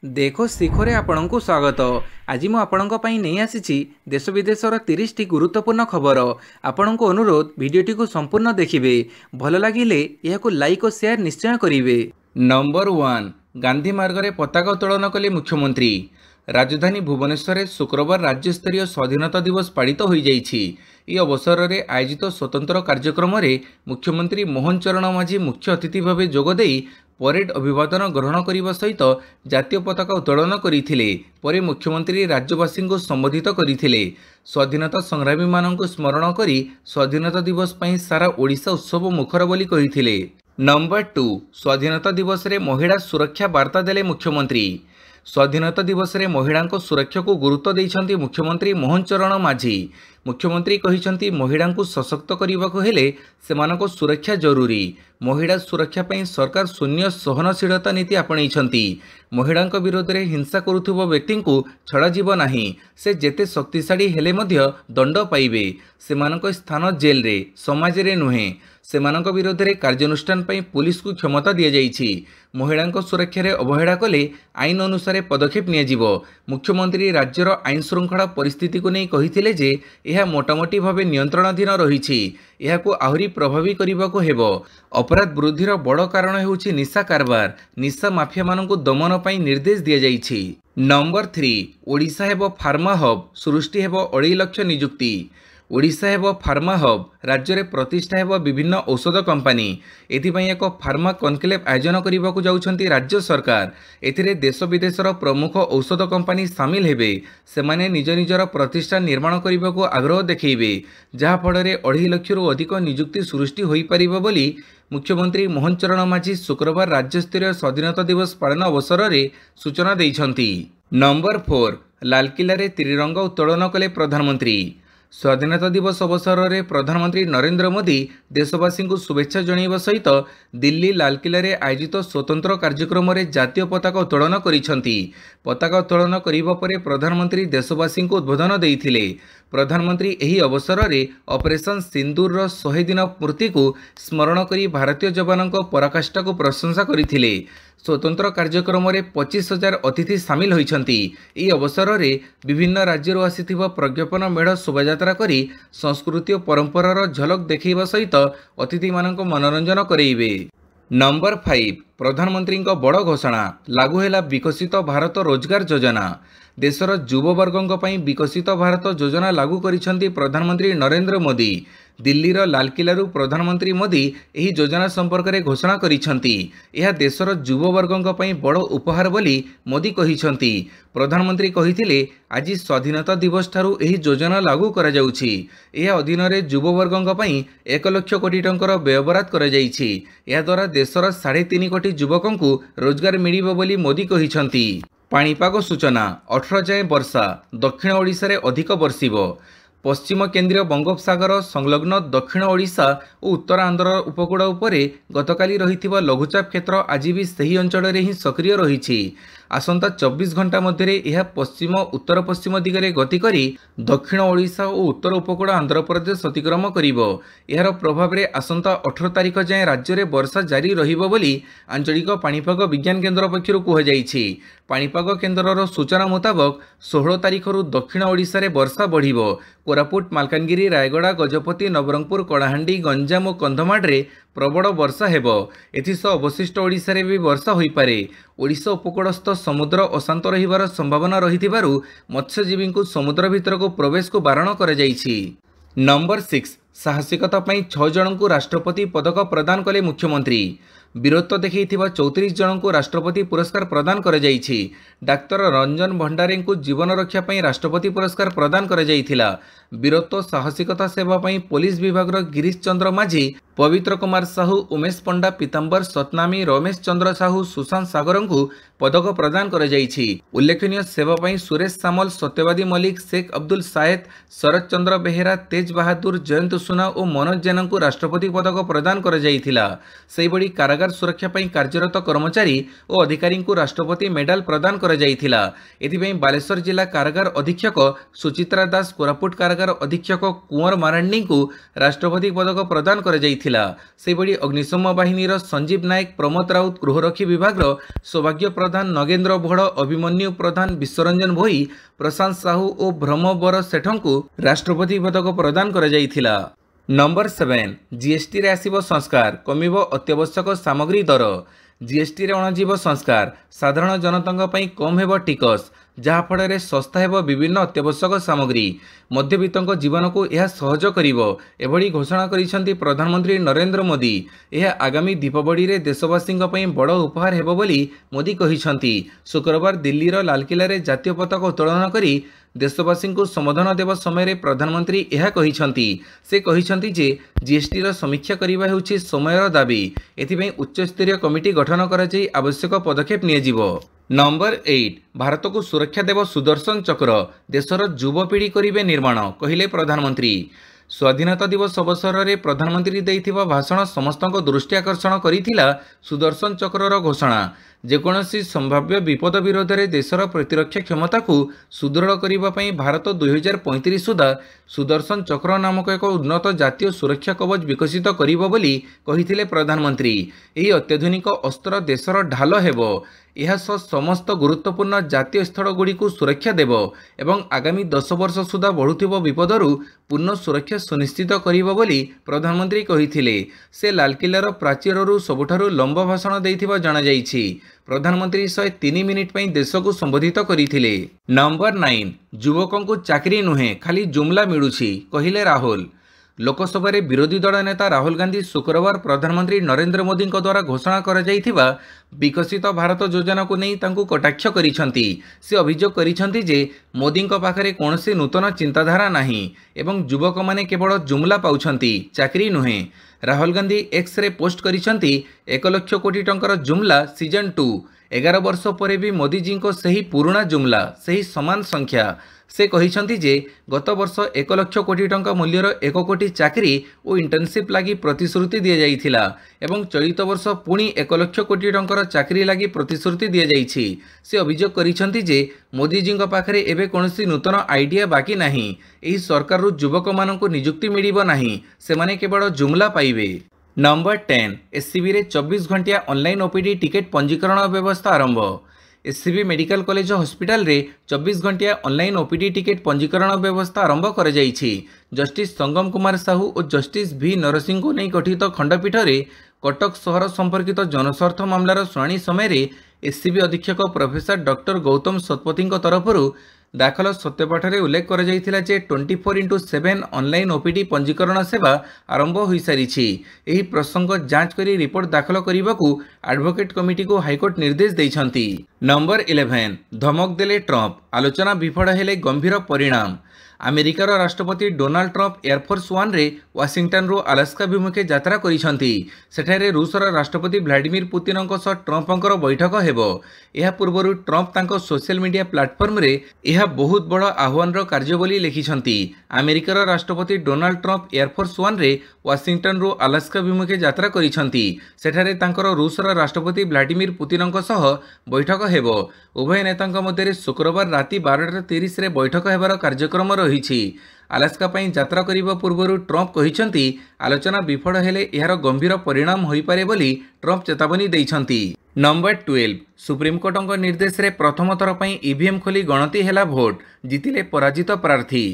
देखो शिखरे आपणଙ୍କୁ स्वागत। आज मु आपणଙ୍କ ପାଇଁ ନେଇ ଆସିଛି देश विदेशर 30 टी गुरुत्वपूर्ण खबर। आपणଙ୍କୁ अनुरोध भिडियोटी को संपूर्ण देखिए। भल लगिले यहाकु लाइक और शेयर निश्चय करिवे। नंबर 1 गांधी मार्ग में पताका उत्तोलन कले मुख्यमंत्री। राजधानी भुवनेश्वर शुक्रवार राज्यस्तरीय स्वाधीनता दिवस पालित हो जाइछि। यह अवसर में आयोजित स्वतंत्र कार्यक्रम में मुख्यमंत्री मोहन चरण माझी मुख्य अतिथि भाव जोगदे परेड अभिवादन ग्रहण करने सहित जातीय पताका उत्तोलन करते। परे मुख्यमंत्री राज्यवासी को संबोधित करते। स्वाधीनता संग्रामी मानक स्मरण कर स्वाधीनता दिवस पर सारा ओडिशा उत्सव मुखर बोली कहिथिले। नंबर 2 स्वाधीनता दिवस रे महिला सुरक्षा वार्ता देले मुख्यमंत्री। स्वाधीनता दिवस रे महिला सुरक्षा को गुरुत्व देइछंती मुख्यमंत्री मोहन चरण माझी। मुख्यमंत्री कहिछंती महिला को सशक्त करने को हेले सेमानको सुरक्षा जरूरी। महिला सुरक्षा पई सरकार शून्य सहनशीलता नीति आपणैछंती। महिला विरोध में हिंसा करुथुबो व्यक्ति को छड़ा जीव नाही। से जेते शक्तिशाली हेले मध्य दंड पाइबे। सेमानको स्थान जेल रे समाज रे नुहे। सेमानको विरोध में कार्यानुष्ठान पई पुलिस को क्षमता दिया जाइछि। महिला सुरक्षा रे अवहेला कले आईन अनुसार पदक्षेप नियाजिबो। मुख्यमंत्री राज्यर आईन श्रृंखला परिस्थिति को नहीं कहिथिले जे यह मोटामोटी भाव नियंत्रणाधीन रही। यह आहरी प्रभावी करने को हेबो। अपराध वृद्धिर बड़ कारण हेउछि निशा कारबार। निशा माफिया मानकु दमन पई निर्देश दिया जाइछि। नंबर 3 ओडिशा हेबो फार्मा हब। सृष्टि हेबो 2.5 लाख नियुक्ति। ओडिशा हेबो फार्मा हब। राज्य में प्रतिष्ठा हेबो विभिन्न औषध कंपानी। एथिपाई एक फार्मा कनक्लेव आयोजन करने को जाउछंती राज्य सरकार। एथिरे देश विदेशर प्रमुख औषध कंपानी सामिल हेबे। सेमाने निज निजर प्रतिष्ठान निर्माण करने को आग्रह देखैबे। जहाँ फल 2.5 लाख अधिक नियुक्ति सृष्टि होई परिबो बोली मुख्यमंत्री मोहन चरण माझी शुक्रवार राज्यस्तरीय स्वाधीनता दिवस पालन अवसर में सूचना देइछंती। नंबर 4 लालकिल्ला रे त्रिरंगा उत्तोलन कले प्रधानमंत्री। स्वाधीनता दिवस अवसर में प्रधानमंत्री नरेंद्र मोदी देशवासी को शुभेच्छा जणाइबा सहित दिल्ली लालकिल्ला रे आयोजित स्वतंत्र कार्यक्रम में जातीय पताका उत्तोलन करिसेंती। पताका उत्तोलन करिबा परे प्रधानमंत्री देशवासी को उद्बोधन देइथिले। प्रधानमंत्री एही अवसर में ऑपरेशन सिंदूर 100 दिन पूर्ति को स्मरण करी भारतीय जवानों पराकाष्ठा को प्रशंसा करथिले। स्वतंत्र कार्यक्रम में 25,000 अतिथि सामिल होइछंती। एही अवसर में विभिन्न राज्यों आसिथिबा प्रज्ञापन मेढ़ शोभायात्रा करी संस्कृति और परंपरार झलक देखैबा सहित अतिथि मानक मनोरंजन करेइबे। नंबर 5 प्रधानमंत्री बड़ घोषणा लागू है विकसित भारत रोजगार योजना। देशर युववर्गों पर विकसित भारत योजना लागू करिसेंती प्रधानमंत्री नरेंद्र मोदी। दिल्लीर लालकिल्लारू प्रधानमंत्री मोदी यही योजना संपर्क में घोषणा करिसेंती। यह देशर युववर्गों पर बड़ उपहार बोली मोदी कहिसेंती। प्रधानमंत्री कहिथिले आज स्वाधीनता दिवस ठारू यही योजना लागू करा जाउछि। यह अधीन रे युववर्गों पर 1 लाख कोटी टंकार व्ययबराद करा जाइछि। यह द्वारा देशर 3.5 कोटी युवकों को रोजगार मिलिबो बोली मोदी कहिसेंती। पाणीपाग सूचना 18 जाए वर्षा दक्षिण ओडिशा रे अधिक बर्षिबो। पश्चिम केंद्रीय बंगोपसागर संलग्न दक्षिण ओडिशा और उत्तर आंध्र उपकूल उपरे गतकाली रहिथिबा लघुचाप क्षेत्र आज भी सही अंचल रे ही सक्रिय रहिछि। आसंता 24 घंटा मध्य यह पश्चिम उत्तर पश्चिम दिगरे गति करी दक्षिण ओडिशा और उत्तर उपकूल आंध्र प्रदेश अतिक्रम करिबो। यार प्रभाव में आसंता 18 तारिख जाए राज्य में वर्षा जारी रहिबो बोली आंचलिक पाणीपाग विज्ञान केन्द्र पक्षरु कुहाଯାଇଛି। पाणीपाग केन्द्रर सूचना मुताबक 16 तारिखरू दक्षिण ओडिशा रे वर्षा बढ़िबो। कोरापुट मालकानगिरी रायगड़ा गजपति नवरंगपुर कलाहांडी गंजाम और कंधमाल रे प्रबल वर्षा हेबो। एथिसह अवशिष्ट ओडिशा रे भी वर्षा होई पारे। ओडिशा उपकूलस्थ समुद्र अशांत रहिबार संभावना रहिथिबारु मत्स्यजीवी को समुद्र भितर को प्रवेश को बारण करा जाइछि। नंबर 6 साहसिकता पई 6 जन को राष्ट्रपति पदक प्रदान कले मुख्यमंत्री। वीरत्व देखैथिबा 34 जन को राष्ट्रपति पुरस्कार प्रदान करा जाइछि। डाक्तर रंजन भंडारे को जीवन रक्षा पई राष्ट्रपति पुरस्कार प्रदान करा जाइथिला। वीरत्व साहसिकता सेवा पई पुलिस विभाग गिरीश चंद्र माझी पवित्र कुमार साहू उमेश पंडा पीताम्बर सतनामी रमेश चंद्र साहू सुशांत सागर को पदक प्रदान करा जाइछि। उल्लेखनीय सेवा पई सुरेश सामल सत्यवादी मलिक शेख अब्दुल सायद शरद चंद्र बेहेरा तेज बहादुर जयंत सुना और मनोज जेना को राष्ट्रपति पदक प्रदान करा जाइथिला। सेहि बड़ी कारागार कारागार सुरक्षा पई कार्यरत कर्मचारी और अधिकारी को राष्ट्रपति मेडल प्रदान कर जाइथिला। एथिपई बालेश्वर जिला कारागार अधीक्षक सुचित्रा दास, कोरापुट कारागार अधीक्षक कुंवर मारांडी को राष्ट्रपति पदक प्रदान कर जाइथिला। सेबड़ी अग्निशम बाहिनीर संजीव नायक, प्रमोद राउत, गृहरक्षी विभाग सौभाग्य प्रधान, नगेन्द्र भोड़, अभिमन्यु प्रधान, विश्वरंजन भोई, प्रशांत साहू और ब्रह्मवर सेठ को राष्ट्रपति पदक प्रदान कर जाइथिला। नंबर 7 जीएसटी रे आसीबो संस्कार, कमिबो अत्यावश्यक सामग्री दर। जीएसटी रे अणाजीव संस्कार, साधारण जनतांग पई कम हेबो टिकस, जहा फଳରେ सस्ता हेबो विभिन्न अत्यावश्यक सामग्री। मध्यवित्तक जीवन को यह सहज करिवो एभଳି घोषणा करिसेंती प्रधानमंत्री नरेंद्र मोदी। यह आगामी दीपावली रे देशवासींक पई बड़ उपहार हेबो बोली मोदी कहिसेंती। शुक्रवार दिल्लीर लालकिला रे जातीय पताका उत्तोलन करी देशवासी को संबोधन देवा समय प्रधानमंत्री यह कहिसेंती। से कहिसेंती जे जीएसटी रो समीक्षा करिबा हेउछि समयर दाबी। एथिपई उच्चस्तरीय कमिटी गठन करा जाई आवश्यक पदक्षेप नियाजिवो। नंबर 8 भारत को सुरक्षा देव सुदर्शन चक्र, देशर युवपीढ़ी करिवे निर्माण, कहिले प्रधानमंत्री। स्वाधीनता दिवस अवसर में प्रधानमंत्री देइथिबा भाषण समस्तक दृष्टि आकर्षण करिथिला सुदर्शन चक्रर घोषणा। जेकोसी संभाव्य विपद विरोध में देशर प्रतिरक्षा क्षमता को सुदृढ़ करने भारत 2035 सुधा सुदर्शन चक्र नामक एक उन्नत जातीय सुरक्षा कवच विकसित करिबो बोली कहिथिले प्रधानमंत्री। यह अत्याधुनिक अस्त्र देशर ढाल हेबो। यह समस्त गुरुत्वपूर्ण जातीय स्थल गुड़ी को सुरक्षा देव एवं आगामी 10 वर्ष सुधा बढ़ुथिबो विपदरू पूर्ण सुरक्षा सुनिश्चित करिबो बोली प्रधानमंत्री कहिथिले। से लालकिलार प्राचीररू सबुठारु लंबा भाषण देइथिबा जणा जाइछि। प्रधानमंत्री 103 मिनिट पई देश को संबोधित करिथिले। नंबर 9 युवकों को चाकरी नुहे खाली जुमला मिलुछि, कहिले राहुल। लोकसभा रे विरोधी दल नेता राहुल गांधी शुक्रवार प्रधानमंत्री नरेंद्र मोदी द्वारा घोषणा करा जाइथिबा विकसित भारत योजना को नहीं तांकु कटाक्ष करिसेंती। से अभियोग करिसेंती जे मोदी पाखरे कौनसी नूतन चिंताधारा नहीं एवं युवक माने केवल जुमला पाउछंती, चाकरी नुहे। राहुल गांधी एक्स रे पोस्ट करिसेंती 1 लाख कोटी टंकार जुमला सीजन 2। 11 वर्ष पर भी मोदी जी को सही पुराना जुमला, सही समान संख्या। से कहिसेंती जे गत वर्ष 1 लाख कोटी टंका मूल्यर 1 कोटी चाकरी और इंटर्नशिप लगी प्रतिश्रुति दि जाइथिला एवं चलित वर्ष पुणी 1 लाख कोटी टंकार चाकरी लगी प्रतिश्रुति दि जाइछि। से अभियोग करिसेंती जे मोदी जी पाखरे एबे कोनोसी नूतन आइडिया बाकी नहीं। एही सरकार रु युवक मानकु नियुक्ति मिलिबो नहीं, सेमाने केवल जुमला पाइबे। नंबर 10 एससीबी रे 24 घंटिया ऑनलाइन ओपीडी टिकेट पंजीकरण व्यवस्था आरंभ। एससीबी मेडिकल कॉलेज हॉस्पिटल रे 24 घंटिया ऑनलाइन ओपीडी टिकेट पंजीकरण व्यवस्था आरंभ कर जाइछि। जस्टिस संगम कुमार साहू और जस्टिस भी नरसिंह को नहीं गठित खंडपीठ रे कटक सहर संपर्कित जनस्वार्थ मामलार शुणाणी समय एससीबी अधीक्षक प्रोफेसर डॉक्टर गौतम शतपथी तरफ दाखल सत्यपाठे उल्लेख कर जाइथिला जे 24x7 ऑनलाइन ओपीडी पंजीकरण सेवा आरंभ हो सारी। यही प्रसंग जांच करी रिपोर्ट दाखल करने को एडवोकेट कमिटी को हाईकोर्ट निर्देश देइछंती। नंबर 11 धमक देले ट्रंप, आलोचना विफल हेले गंभीर परिणाम। अमेरिकार राष्ट्रपति डोनाल्ड ट्रंप एयरफोर्स 1 रे वाशिंगटन रो अलास्का अभिमुखे यात्रा करिसेंती। सेठारे रूसर राष्ट्रपति व्लादिमीर पुतिन सह ट्रंपंकर बैठक हेबो। यह पूर्व ट्रंप तांको सोशल मीडिया प्लेटफॉर्म रे यह बहुत बड़ आह्वान कार्य बोली लिखिछंती। अमेरिकार राष्ट्रपति डोनाल्ड ट्रंप एयरफोर्स 1 रे वाशिंगटन रो अलास्का अभिमुखे यात्रा करिसेंती। सेठारे तांकर रूसर राष्ट्रपति व्लादिमीर पुतिन सह बैठक हेबो। उभय नेतांक मध्य शुक्रवार राति 12:30 रे बैठक हेबार कार्यक्रम रही। अलास्का पई यात्रा करिबा पूर्व ट्रंप कहिसेंती आलोचना विफल हेले यार गंभीर परिणाम होई पारे बोली ट्रंप चेतावनी देइछंती। नंबर 12 सुप्रीमकोर्टक निर्देश रे प्रथम थर पई ईवीएम खोली गणति हेला भोट, जितिले पराजित प्रार्थी।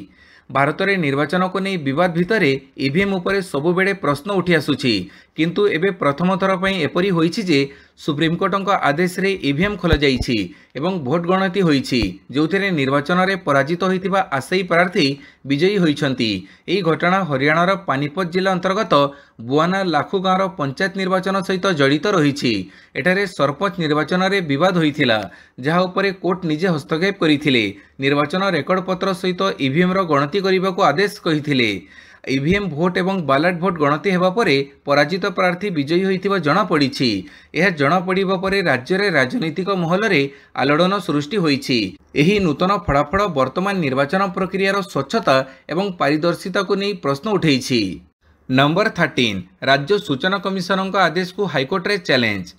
भारत में निर्वाचन को नहीं विवाद भितर ईवीएम उपरे सबुबेले प्रश्न उठी आसुछि, किंतु एबे प्रथम थर पई एपरि होईछि जे सुप्रीमकोर्टक आदेश रे ईवीएम खोल जाइछि एवं भोट गणति होईछि, जोथिरे निर्वाचन रे पराजित होइतिबा आशायी प्रार्थी विजयी होइछंती। एही घटना हरियाणार पानीपत जिला अंतर्गत बुआना लाखु गाँवर पंचायत निर्वाचन सहित जड़ित रही। एठारे सरपंच निर्वाचन रे विवाद होइथिला, जहा उपरे कोर्ट निजे हस्तक्षेप करिथिले। निर्वाचन रेकर्ड पत्र सहित ईवीएम रो गणति करिबाकू आदेश कहिथिले। ईवीएम भोट एवं बालाट भोट गणति हेबा परे पराजित प्रार्थी विजयी होइतिबा जणा पड़िछि। यह जणा पड़िबा परे राज्य रे राजनीतिक महल रे आलोड़न सृष्टि होइछि। एही नूतन फलाफल वर्तमान निर्वाचन प्रक्रियार स्वच्छता एवं पारदर्शिता को नहीं प्रश्न उठेइछि। नंबर 13 राज्य सूचना कमिशनर आदेश को हाइकोर्ट रे चैलेंज।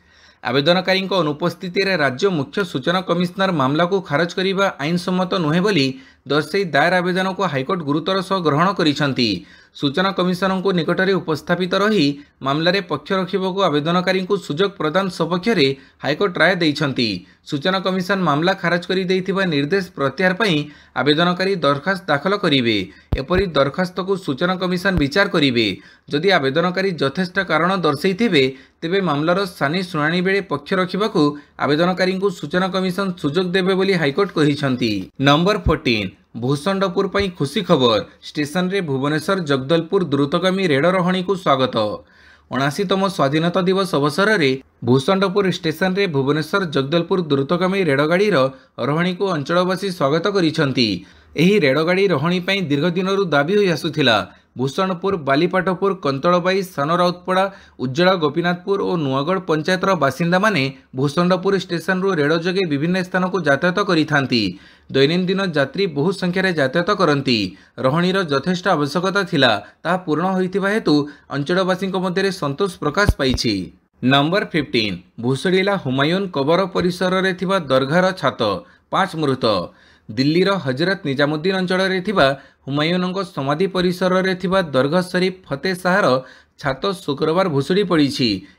आवेदनकारी अनुपस्थित राज्य मुख्य सूचना कमिशनर मामला को खारज करने आईन सम्मत नुहे बोली दर्शाई दायर आवेदन को हाइकोर्ट गुरुतर सह ग्रहण करिसेंती। सूचना कमिशनर को निकट में उपस्थापित रही मामलें पक्ष रखा आवेदनकारी सुजोग प्रदान सपक्ष में हाइकोर्ट राय देइछंती। सूचना कमिशन मामला खारज कर देइथिबा निर्देश प्रत्याहार पई आवेदनकारी दरखास्त दाखल करिवे। एपरी दरखास्त को सूचना कमिशन विचार करिवे। जदि आवेदनकारी यथेष्ट कारण दर्शाइथिबे तेबे मामलार स्थानीय शुणाणी बेले पक्ष रखिबाकू आवेदनकारी सूचना कमिशन सुजोग देबे बोली हाइकोर्ट कहिसंती। नंबर 14 भूषंडपुर पई खुशी खबर। स्टेशन रे भुवनेश्वर जगदलपुर द्रुतगामी रेल रहणी को स्वागत। 79तम स्वाधीनता दिवस अवसर में भूषंडपुर स्टेशन रे भुवनेश्वर जगदलपुर द्रुतगामी रेलगाड़ीर रहणी को अंचलवासी स्वागत करिसेंती। एही रेलगाड़ी रहणी पई दीर्घ दिनरु दाबी होई आसुथिला। भूषणपुर बालीपाटपुर कंतलबाई सानराउतपड़ा उज्जला गोपीनाथपुर और नुआगढ़ पंचायतर बासिंदा माने भूषंडपुर स्टेशन रु रेल जोगे विभिन्न स्थान को यातायात करिथांती। दैनंदिन यात्री बहु संख्यार यातायात करती। रहणीर यथेष्ट आवश्यकता थिला ताहा पूर्ण होइथिबा हेतु अंचलवासी मध्य संतोष प्रकाश पाइछि। नंबर 15 भूसड़ीला हुमायून कबर परिसर रे थिबा दरगार छात 5 मृत। दिल्लीर हजरत निजामुद्दीन अंचल हुमायून समाधि परिसर रे थिबा दरगाह शरीफ फतेह शाहर छात शुक्रवार भुशुड़ी पड़ी।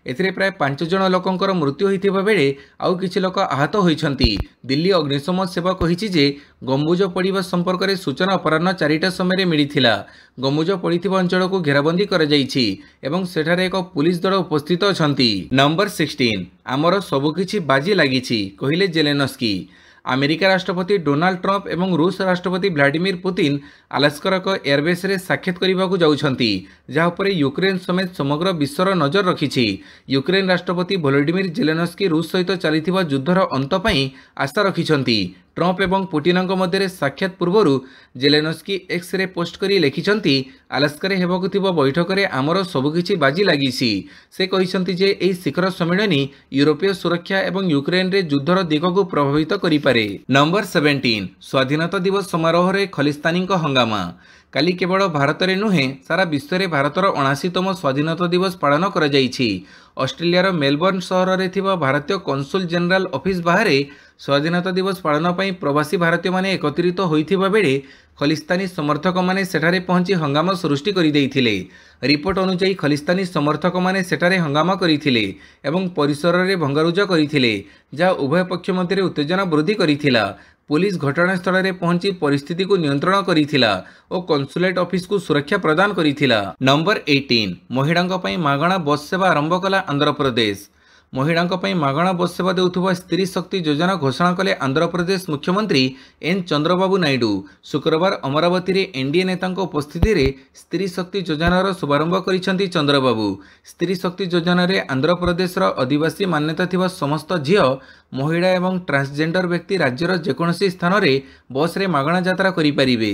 एथिरे प्राय 5 जन लोकंकर मृत्यु होइथिबा बेले आउ किछि लोक आहत होइछंती। दिल्ली अग्निशम सेवा कहिछि जे गम्बुज पड़िबा संपर्क में सूचना अपराह्न 4टा समय मिलिथिला। गम्बुज पड़िथिबा अंचल को घेराबंदी करा जाइछि एवं सेठारे एक पुलिस दल उपस्थित अछंती। नंबर 16 आमर सबुकिछि बाजी लागिछि कहिले जेलेनस्की। अमेरिका राष्ट्रपति डोनाल्ड ट्रंप एवं रूस राष्ट्रपति व्लादिमीर पुतिन अलास्कार एयरबेस रे साक्षात करने जाउछंती, जहा पर यूक्रेन समेत समग्र विश्वर नजर रखिछि। यूक्रेन राष्ट्रपति वोलोडिमिर जेलेनस्की रूस सहित चलिथिबा युद्धर अंत पई आशा रखिछंती। ट्रंप एवं पुतिन मध्य साक्षात पूर्व जेलेनस्की एक्स रे पोस्ट करी लिखिछंती अलास्कारे हेबाकु थिबा बैठक रे आमर सबुकिछि बाजी लागिछि। से कहिछंती जे एही शिखर सम्मेलनी यूरोपीय सुरक्षा एवं यूक्रेन रे युद्धर दिग को प्रभावित करि पारे। नंबर 17 स्वाधीनता दिवस समारोह रे खलिस्तानी हंगामा। काली केवल भारत में नुहे सारा विश्व में भारतर 79तम स्वाधीनता दिवस पालन करा जाइछि। ऑस्ट्रेलियार मेलबर्न सहर में थिबा भारतीय कन्सुल जनरल ऑफिस बाहर स्वाधीनता दिवस पालन पई प्रवासी भारतीय माने एकत्रित होइथिबा बेले खलिस्तानी समर्थक माने सेठारे पहुंची हंगामा सृष्टि करि देइथिले। रिपोर्ट अनुसार खलिस्तानी समर्थक माने सेठारे हंगामा करिथिले एवं परिसर रे भंगारुजा करिथिले, जहा उभय पक्ष मध्य उत्तेजना वृद्धि करिथिला। पुलिस घटनास्थल में पहुंची परिस्थिति को नियंत्रण करिथिला और कन्सुलेट ऑफिस को सुरक्षा प्रदान करिथिला। नंबर 18 महिलांक पई मागणा बस सेवा आरंभ कला आंध्र प्रदेश। महिलांक पई मागणा बस सेवा देउथुबा स्त्री शक्ति योजना घोषणा कले आंध्र प्रदेश मुख्यमंत्री एन चंद्रबाबू नायडू। शुक्रवार अमरावती रे एनडीए नेता उपस्थिति रे स्त्री शक्ति योजनार शुभारंभ करिसेंती चंद्रबाबू। स्त्री शक्ति योजना रे आंध्र प्रदेश आदिवासी मान्यता थिबा समस्त झियो महिला एवं ट्रांसजेंडर व्यक्ति राज्यर जेकोसी स्थान रे बस रे मागणा यात्रा करि परिबे।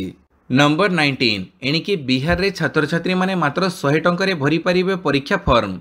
नंबर 19 एणिकी बिहार रे छात्र छात्री माने मात्र 100 टंका भरी पारिबे परीक्षा फॉर्म।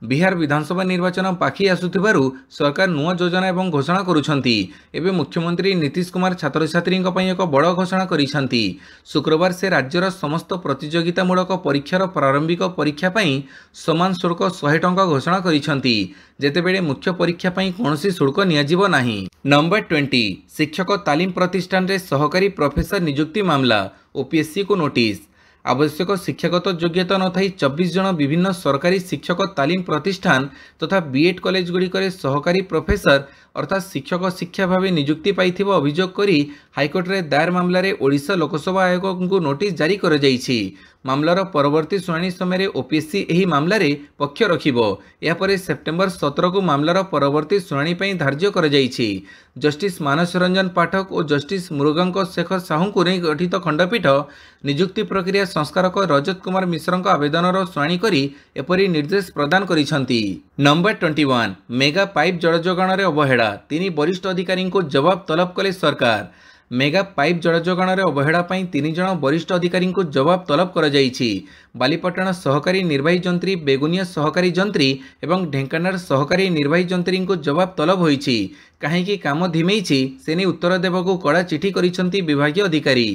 बिहार विधानसभा निर्वाचन पाखी आसुथिबारु सरकार नुआ योजना एवं घोषणा करुछंती। एबे मुख्यमंत्री नीतीश कुमार छात्र छात्री एक बड़ घोषणा करिसेंती। शुक्रवार से राज्यर समस्त प्रतियोगितामूलक परीक्षार प्रारंभिक परीक्षा पई समान शुल्क 100 टंका घोषणा करिसेंती, जेतेबेले मुख्य परीक्षा पई कोनोसी शुल्क नियाजिबो नाही। नंबर 20 शिक्षक तालीम प्रतिष्ठान रे सहकारी प्रोफेसर नियुक्ति मामला। ओपीएससी को नोटिस। आवश्यक शिक्षागत योग्यता न थाई 24 जन विभिन्न सरकारी शिक्षक तालीम प्रतिष्ठान तथा बीएड कॉलेज गुड़िकर सहकारी प्रोफेसर अर्थात शिक्षक शिक्षा भाव नियुक्ति पाइथिबा अभियोग करी हाइकोर्ट रे दायर मामला रे ओडिशा लोकसभा आयोग को नोटिस जारी कर जाइछि। मामलार परवर्ती शुणाणी समय ओपीएससी एही मामला रे पक्ष रखिबो। या परे सेप्टेम्बर 17 को मामलार परवर्ती शुणाणी पई धार्य कर जाइछि। जस्टिस मानस रंजन पाठक और जस्टिस मुरुगन शेखर साहू को नहीं गठित खंडपीठ नियुक्ति प्रक्रिया संस्कारक रजत कुमार मिश्र आवेदनर शुणाणी करी एपरी निर्देश प्रदान करिसेंती। नंबर 21 मेगा पाइप जल जोगाण रे अवहेला 3 वरिष्ठ अधिकारी को जवाब तलब कले सरकार। मेगा पाइप जल जोगाण रे अवहेला पई 3 जन वरिष्ठ अधिकारी को जवाब तलब करा जाइछि। बालीपाटण सहकारी निर्वाही जंत्री, बेगुनिया सहकारी जंत्री एवं ढेंकानाल सहकारी निर्वाही जंत्री को जवाब तलब होइछि। କାହିଁକି କାମ ଧିମେଇଛି ସେ ନେଇ ଉତ୍ତର ଦେବାକୁ କଡ଼ା ଚିଠି କରିଛନ୍ତି ବିଭାଗୀୟ ଅଧିକାରୀ।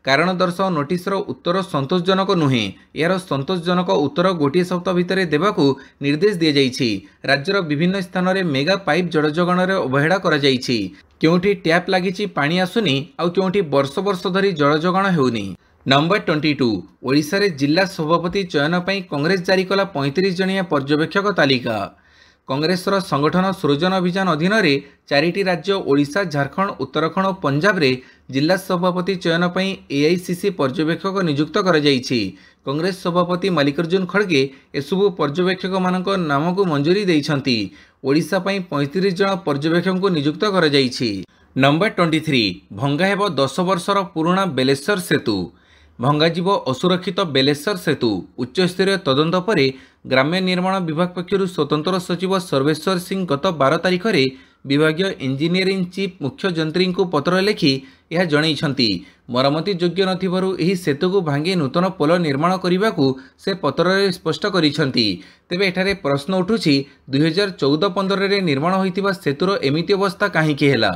କାରଣ ଦର୍ଶାଅ ନୋଟିସର ଉତ୍ତର ସନ୍ତୋଷଜନକ ନୁହେଁ। ଏହାର ସନ୍ତୋଷଜନକ ଉତ୍ତର ଗୋଟିଏ ସପ୍ତାହ ଭିତରେ ଦେବାକୁ ନିର୍ଦ୍ଦେଶ ଦିଆଯାଇଛି। ରାଜ୍ୟର ବିଭିନ୍ନ ସ୍ଥାନରେ ମେଗା ପାଇପ୍ ଜଳ ଯୋଗାଣରେ ଅବହେଳା କରାଯାଇଛି। କେଉଁଠି ଟ୍ୟାପ୍ ଲାଗିଛି ପାଣି ଆସୁନି, ଆଉ କେଉଁଠି ବର୍ଷ ବର୍ଷ ଧରି ଜଳ ଯୋଗାଣ ହେଉନି। ନମ୍ବର 22 ଓଡ଼ିଶାରେ ଜିଲ୍ଲା ସଭାପତି ଚୟନ ପାଇଁ କଂଗ୍ରେସ ଜାରି କଲା 35 ଜଣିଆ ପର୍ଯ୍ୟବେକ୍ଷକ ତାଲିକା। କଂଗ୍ରେସର ସଂଗଠନ ସୃଜନ ଅଭିଯାନ ଅଧୀନରେ 4ଟି ରାଜ୍ୟ ଓଡ଼ିଶା, ଝାରଖଣ୍ଡ, ଉତ୍ତରାଖଣ୍ଡ ଓ ପଞ୍ଜାବରେ ଜିଲ୍ଲା ସଭାପତି ଚୟନ ପାଇଁ ଏଆଇସିସି ପର୍ଯ୍ୟବେକ୍ଷକ ନିଯୁକ୍ତ କରାଯାଇଛି। କଂଗ୍ରେସ ସଭାପତି ମଲ୍ଲିକାର୍ଜୁନ ଖଡ଼ଗେ ଏସବୁ ପର୍ଯ୍ୟବେକ୍ଷକମାନଙ୍କ ନାମକୁ ମଞ୍ଜୁରି ଦେଇଛନ୍ତି। ଓଡ଼ିଶା ପାଇଁ 35 ଜଣ ପର୍ଯ୍ୟବେକ୍ଷକଙ୍କୁ ନିଯୁକ୍ତ କରାଯାଇଛି। ନମ୍ବର 23 ଭଙ୍ଗା ହେବ 10 ବର୍ଷର ପୁରୁଣା ବେଲେଶ୍ୱର ସେତୁ। ଭଙ୍ଗାଯିବ ଅସୁରକ୍ଷିତ ବେଲେଶ୍ୱର ସେତୁ। ଉଚ୍ଚସ୍ତରୀୟ ତଦନ୍ତ ପରେ ଗ୍ରାମ୍ୟ ନିର୍ମାଣ ବିଭାଗ ପକ୍ଷରୁ ସ୍ୱତନ୍ତ୍ର ସଚିବ ସର୍ବେଶ୍ୱର ସିଂ ଗତ 12 ତାରିଖରେ ବିଭାଗୀୟ ଇଞ୍ଜିନିୟରିଂ ଚିଫ୍ ମୁଖ୍ୟ ଯନ୍ତ୍ରୀଙ୍କୁ ପତ୍ର ଲେଖି ଏହା ଜଣାଇଛନ୍ତି। ମରାମତି ଯୋଗ୍ୟ ନଥିବାରୁ ଏହି ସେତୁକୁ ଭାଙ୍ଗି ନୂତନ ପୋଲ ନିର୍ମାଣ କରିବାକୁ ସେ ପତ୍ରରେ ସ୍ପଷ୍ଟ କରିଛନ୍ତି। ତେବେ ଏଠାରେ ପ୍ରଶ୍ନ ଉଠୁଛି, 2014-15ରେ ନିର୍ମାଣ ହୋଇଥିବା ସେତୁର ଏମିତି ଅବସ୍ଥା କାହିଁକି ହେଲା?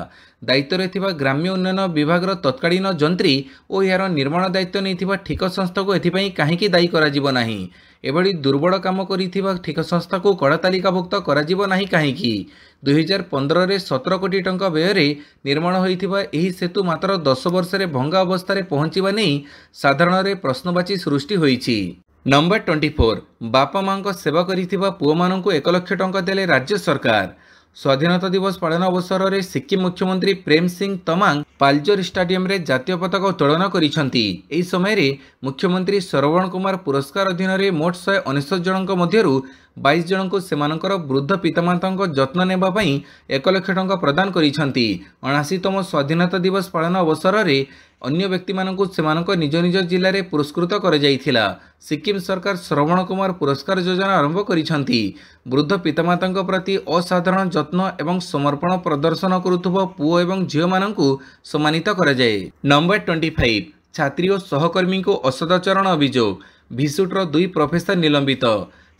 ଦାୟିତ୍ୱରେ ଥିବା ଗ୍ରାମ୍ୟ ଉନ୍ନୟନ ବିଭାଗର ତତ୍କାଳୀନ ଯନ୍ତ୍ରୀ ଓ ଏହାର ନିର୍ମାଣ ଦାୟିତ୍ୱ ନେଇଥିବା ଠିକା ସଂସ୍ଥାକୁ ଏଥିପାଇଁ କାହିଁକି ଦାୟୀ କରାଯିବ ନାହିଁ? ଏଭଳି ଦୁର୍ବଳ କାମ କରିଥିବା ଠିକା ସଂସ୍ଥାକୁ କଡ଼ା ତାଲିକାଭୁକ୍ତ କରାଯିବ ନାହିଁ କାହିଁକି? 2015ରେ 17 କୋଟି ଟଙ୍କା ବ୍ୟୟରେ ନିର୍ମାଣ ହୋଇଥିବା ଏହି ସେତୁ ମାତ୍ର 10 ବର୍ଷରେ ଭଙ୍ଗା ଅବସ୍ଥାରେ ପହଞ୍ଚିବା ନେଇ ସାଧାରଣରେ ପ୍ରଶ୍ନବାଚୀ ସୃଷ୍ଟି ହୋଇଛି। ନମ୍ବର 24 ବାପା ମାଙ୍କ ସେବା କରିଥିବା ପୁଅମାନଙ୍କୁ 1 ଲକ୍ଷ ଟଙ୍କା ଦେଲେ ରାଜ୍ୟ ସରକାର। ସ୍ୱାଧୀନତା ଦିବସ ପାଳନ ଅବସରରେ ସିକ୍କିମ ମୁଖ୍ୟମନ୍ତ୍ରୀ ପ୍ରେମ ସିଂ ତମାଙ୍ଗ ପାଲଜୋର ଷ୍ଟାଡିୟମରେ ଜାତୀୟ ପତାକା ଉତ୍ତୋଳନ କରିଛନ୍ତି। ଏହି ସମୟରେ ମୁଖ୍ୟମନ୍ତ୍ରୀ ଶ୍ରବଣ କୁମାର ପୁରସ୍କାର ଅଧୀନରେ ମୋଟ 199 ଜଣଙ୍କ ମଧ୍ୟରୁ 22 ଜଣଙ୍କୁ ସେମାନଙ୍କର ବୃଦ୍ଧ ପିତାମାତାଙ୍କ ଯତ୍ନ ନେବା ପାଇଁ 1 ଲକ୍ଷ ଟଙ୍କା ପ୍ରଦାନ କରିଛନ୍ତି। 79ତମ ସ୍ୱାଧୀନତା ଦିବସ ପାଳନ ଅବସରରେ ଅନ୍ୟ ବ୍ୟକ୍ତିମାନଙ୍କୁ ସେମାନଙ୍କ ନିଜ ନିଜ ଜିଲ୍ଲାରେ ପୁରସ୍କୃତ କରାଯାଇଥିଲା। ସିକ୍କିମ ସରକାର ଶ୍ରବଣ କୁମାର ପୁରସ୍କାର ଯୋଜନା ଆରମ୍ଭ କରିଛନ୍ତି। ବୃଦ୍ଧ ପିତାମାତାଙ୍କ ପ୍ରତି ଅସାଧାରଣ ଯତ୍ନ ଏବଂ ସମର୍ପଣ ପ୍ରଦର୍ଶନ କରୁଥିବା ପୁଅ ଏବଂ ଝିଅମାନଙ୍କୁ ସମ୍ମାନିତ କରାଯାଏ। ନମ୍ବର 25 ଛାତ୍ରୀ ଓ ସହକର୍ମୀଙ୍କୁ ଅସଦାଚରଣ ଅଭିଯୋଗ। ଭିସୁଟର 2 ପ୍ରଫେସର ନିଲମ୍ବିତ।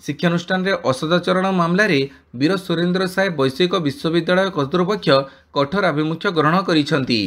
ଶିକ୍ଷାନୁଷ୍ଠାନରେ ଅସଦାଚରଣ ମାମଲାରେ ବୀର ସୁରେନ୍ଦ୍ର ସାଏ ବୈଷୟିକ ବିଶ୍ୱବିଦ୍ୟାଳୟ କର୍ତ୍ତୃପକ୍ଷ କଠୋର ଆଭିମୁଖ୍ୟ ଗ୍ରହଣ କରିଛନ୍ତି।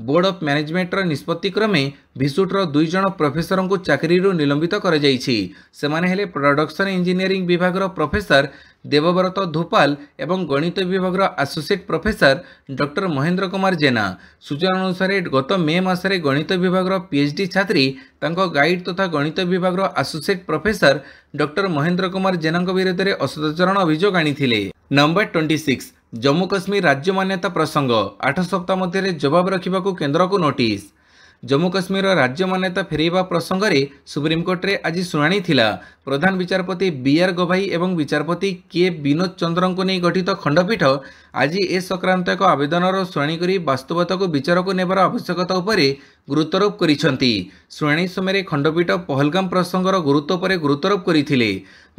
ବୋର୍ଡ ଅଫ୍ ମ୍ୟାନେଜମେଣ୍ଟର ନିଷ୍ପତ୍ତି କ୍ରମେ ଭିସୁଟର 2 ଜଣ ପ୍ରଫେସରଙ୍କୁ ଚାକିରିରୁ ନିଲମ୍ବିତ କରାଯାଇଛି। ସେମାନେ ହେଲେ ପ୍ରଡକ୍ସନ ଇଞ୍ଜିନିୟରିଂ ବିଭାଗର ପ୍ରଫେସର ଦେବବ୍ରତ ଧୋପାଲ ଏବଂ ଗଣିତ ବିଭାଗର associate professor doctor Mahendra Kumar Jena. ସୂଚନା ଅନୁସାରେ ଗତ ମେ ମାସରେ ଗଣିତ ବିଭାଗର ପିଏଚ୍ଡି ଛାତ୍ରୀ ତାଙ୍କ ଗାଇଡ୍ ତଥା ଗଣିତ ବିଭାଗର associate professor doctor Mahendra Kumar ଜେନାଙ୍କ ବିରୋଧରେ ଅସଦାଚରଣ ଅଭିଯୋଗ ଆଣିଥିଲେ। ନମ୍ବର 26 ଜମ୍ମୁ କାଶ୍ମୀର ରାଜ୍ୟ ମାନ୍ୟତା ପ୍ରସଙ୍ଗ। 8 ସପ୍ତାହ ମଧ୍ୟରେ ଜବାବ ରଖିବାକୁ କେନ୍ଦ୍ରକୁ ନୋଟିସ। ଜମ୍ମୁ କାଶ୍ମୀରର ରାଜ୍ୟ ମାନ୍ୟତା ଫେରାଇବା ପ୍ରସଙ୍ଗରେ ସୁପ୍ରିମକୋର୍ଟରେ ଆଜି ଶୁଣାଣି ଥିଲା। ପ୍ରଧାନ ବିଚାରପତି ବିଆର୍ ଗଭାଇ ଏବଂ ବିଚାରପତି କେ ବିନୋଦ ଚନ୍ଦ୍ରଙ୍କୁ ନେଇ ଗଠିତ ଖଣ୍ଡପୀଠ ଆଜି ଏ ସଂକ୍ରାନ୍ତ ଏକ ଆବେଦନର ଶୁଣାଣି କରି ବାସ୍ତବତାକୁ ବିଚାରକୁ ନେବାର ଆବଶ୍ୟକତା ଉପରେ ଗୁରୁତ୍ୱାରୋପ କରିଛନ୍ତି। ଶୁଣାଣି ସମୟରେ ଖଣ୍ଡପୀଠ ପହଲଗାମ ପ୍ରସଙ୍ଗର ଗୁରୁତ୍ୱ ଉପରେ ଗୁରୁତ୍ୱାରୋପ କରିଥିଲେ।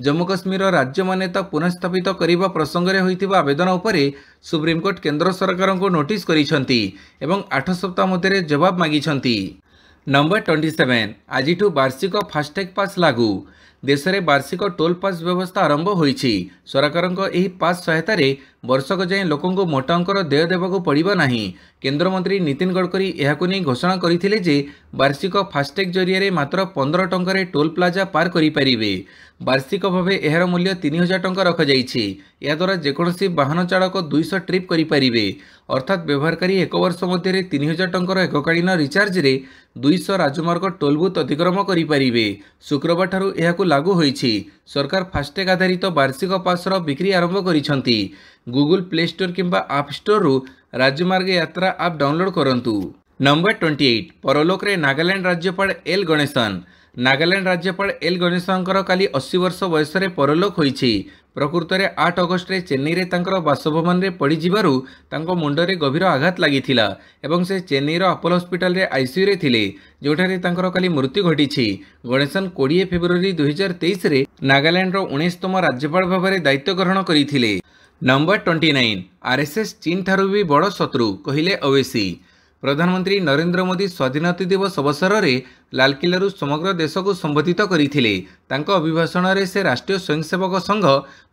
ଜମ୍ମୁ କାଶ୍ମୀରର ରାଜ୍ୟ ମାନ୍ୟତା ପୁନଃସ୍ଥାପିତ କରିବା ପ୍ରସଙ୍ଗରେ ହୋଇଥିବା ଆବେଦନ ଉପରେ ସୁପ୍ରିମକୋର୍ଟ କେନ୍ଦ୍ର ସରକାରଙ୍କୁ ନୋଟିସ କରିଛନ୍ତି ଏବଂ 8 ସପ୍ତାହ ମଧ୍ୟରେ ଜବାବ ମାଗିଛନ୍ତି। ନମ୍ବର 27 ଆଜିଠୁ ବାର୍ଷିକ ଫାସ୍ଟ୍ୟାଗ୍ ପାସ୍ ଲାଗୁ। ଦେଶରେ ବାର୍ଷିକ ଟୋଲ୍ ପାସ୍ ବ୍ୟବସ୍ଥା ଆରମ୍ଭ ହୋଇଛି। ସରକାରଙ୍କ ଏହି ପାସ୍ ସହାୟତାରେ ବର୍ଷକ ଯାଏଁ ଲୋକଙ୍କୁ ମୋଟା ଅଙ୍କର ଦେୟ ଦେବାକୁ ପଡ଼ିବ ନାହିଁ। କେନ୍ଦ୍ରମନ୍ତ୍ରୀ ନୀତିନ ଗଡ଼କରୀ ଏହାକୁ ନେଇ ଘୋଷଣା କରିଥିଲେ ଯେ ବାର୍ଷିକ ଫାସ୍ଟ୍ୟାଗ୍ ଜରିଆରେ ମାତ୍ର 15 ଟଙ୍କାରେ ଟୋଲ୍ ପ୍ଲାଜା ପାର କରିପାରିବେ। ବାର୍ଷିକ ଭାବେ ଏହାର ମୂଲ୍ୟ 3000 ଟଙ୍କା ରଖାଯାଇଛି। ଏହାଦ୍ୱାରା ଯେକୌଣସି ବାହନ ଚାଳକ 200 ଟ୍ରିପ୍ କରିପାରିବେ। ଅର୍ଥାତ୍ ବ୍ୟବହାରକାରୀ 1 ବର୍ଷ ମଧ୍ୟରେ 3000 ଟଙ୍କାର ଏକକାଳୀନ ରିଚାର୍ଜରେ 200 ରାଜମାର୍ଗ ଟୋଲ୍ ବୁଥ୍ ଅତିକ୍ରମ କରିପାରିବେ। ଶୁକ୍ରବାର ଠାରୁ ଏହାକୁ ଲାଗୁ ହୋଇଛି। ସରକାର ଫାସ୍ଟ୍ୟାଗ୍ ଆଧାରିତ ବାର୍ଷିକ ପାସ୍ର ବିକ୍ରି ଆରମ୍ଭ କରିଛନ୍ତି। ଗୁଗଲ ପ୍ଲେ ଷ୍ଟୋର କିମ୍ବା ଆପ୍ ଷ୍ଟୋରରୁ ରାଜମାର୍ଗ ଯାତ୍ରା ଆପ୍ ଡାଉନଲୋଡ୍ କରନ୍ତୁ। ନମ୍ବର 28 ପରଲୋକରେ ନାଗାଲାଣ୍ଡ ରାଜ୍ୟପାଳ ଏଲ୍ ଗଣେଶନ। ନାଗାଲାଣ୍ଡ ରାଜ୍ୟପାଳ ଏଲ୍ ଗଣେଶନଙ୍କର କାଲି 80 ବର୍ଷ ବୟସରେ ପରଲୋକ ହୋଇଛି। ପ୍ରକୃତରେ 8 ଅଗଷ୍ଟରେ ଚେନ୍ନାଇରେ ତାଙ୍କର ବାସଭବନରେ ପଡ଼ିଯିବାରୁ ତାଙ୍କ ମୁଣ୍ଡରେ ଗଭୀର ଆଘାତ ଲାଗିଥିଲା ଏବଂ ସେ ଚେନ୍ନାଇର ଆପୋଲୋ ହସ୍ପିଟାଲରେ ଆଇସିୟୁରେ ଥିଲେ, ଯେଉଁଠାରେ ତାଙ୍କର କାଲି ମୃତ୍ୟୁ ଘଟିଛି। ଗଣେଶନ 20 ଫେବୃଆରୀ 2023ରେ ନାଗାଲାଣ୍ଡର 19ତମ ରାଜ୍ୟପାଳ ଭାବରେ ଦାୟିତ୍ୱ ଗ୍ରହଣ କରିଥିଲେ। ନମ୍ବର 29 ଆର୍ଏସ୍ଏସ୍ ଚୀନ ଠାରୁ ବି ବଡ଼ ଶତ୍ରୁ କହିଲେ ଓୱେସି। ପ୍ରଧାନମନ୍ତ୍ରୀ ନରେନ୍ଦ୍ର ମୋଦି ସ୍ୱାଧୀନତା ଦିବସ ଅବସରରେ ଲାଲକିଲ୍ଲାରୁ ସମଗ୍ର ଦେଶକୁ ସମ୍ବୋଧିତ କରିଥିଲେ। ତାଙ୍କ ଅଭିଭାଷଣରେ ସେ ରାଷ୍ଟ୍ରୀୟ ସ୍ୱୟଂସେବକ ସଂଘ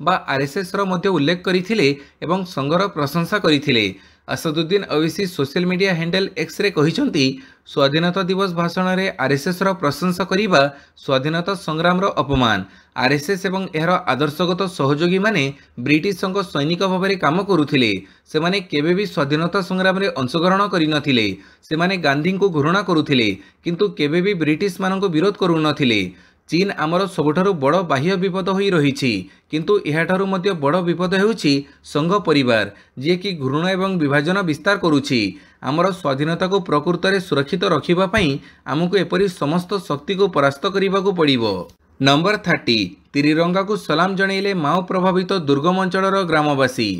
ବା ଆର୍ଏସ୍ଏସ୍ର ମଧ୍ୟ ଉଲ୍ଲେଖ କରିଥିଲେ ଏବଂ ସଂଘର ପ୍ରଶଂସା କରିଥିଲେ। Asaduddin Owaisi social media handle X रे कहिसंती स्वाधीनता दिवस भाषण में आरएसएस रो प्रशंसा करिबा स्वाधीनता संग्राम रो अपमान। आरएसएस एवं एहर आदर्शगत सहयोगी माने ब्रिटिश संघ सैनिक भाव में काम करुथिले। सेमाने केबे भी स्वाधीनता संग्राम में अंशग्रहण करिनथिले। सेमाने गांधी को घृणा करुथिले किंतु केबे भी ब्रिटिश मानक विरोध करुनथिले। चीन आमर सबुठारु बड़ बाह्य विपद होई रहिछि किंतु एहाठारु मध्य बड़ विपद हेउछि संघ परिवार जे कि घृणा एवं विभाजन विस्तार करुछि। आमर स्वाधीनता को प्रकृत में सुरक्षित रखिबा पई आमको एपरि समस्त शक्ति को परास्त करिबाकु पड़िबो। नंबर 30 त्रिरंगा को सलाम जणैले माओ प्रभावित दुर्गम अंचलर ग्रामवासी।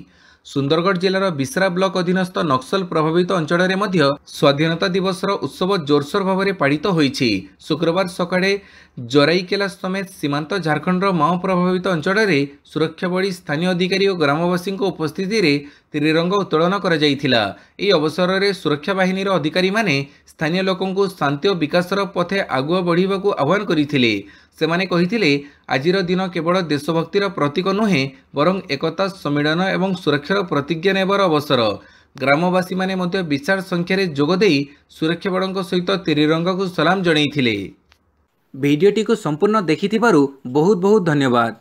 सुंदरगढ़ जिलार बिसरा ब्लॉक अधीनस्थ नक्सल प्रभावित अंचल में स्वाधीनता दिवस उत्सव जोरसोर भाव में पालित होइछि। शुक्रवार सकाळे जराईकेला समेत सीमांत झारखंड माओ प्रभावित अंचल में सुरक्षा बड़ी स्थानीय अधिकारी और ग्रामवासी उपस्थिति रे त्रिरंग उत्तोलन करा जायथिला। एही अवसर में सुरक्षा बाहिनी अधिकारी माने स्थानीय लोकंकु शांति और विकासर पथे आगुआ बढ़िबाकु आह्वान करिथिले। सेमाने कहिथिले आजिर दिन केवल देशभक्तिर प्रतीक नुहे बरं एकता सम्मिलन एवं सुरक्षार प्रतिज्ञा नेबार अवसर। ग्रामवासी माने मध्य विशाल संख्यार जोगदेई सुरक्षा बड़ों सहित त्रिरंगा को सलाम जणैथिले। भिडियोटी को संपूर्ण देखिथिबारु बहुत बहुत धन्यवाद।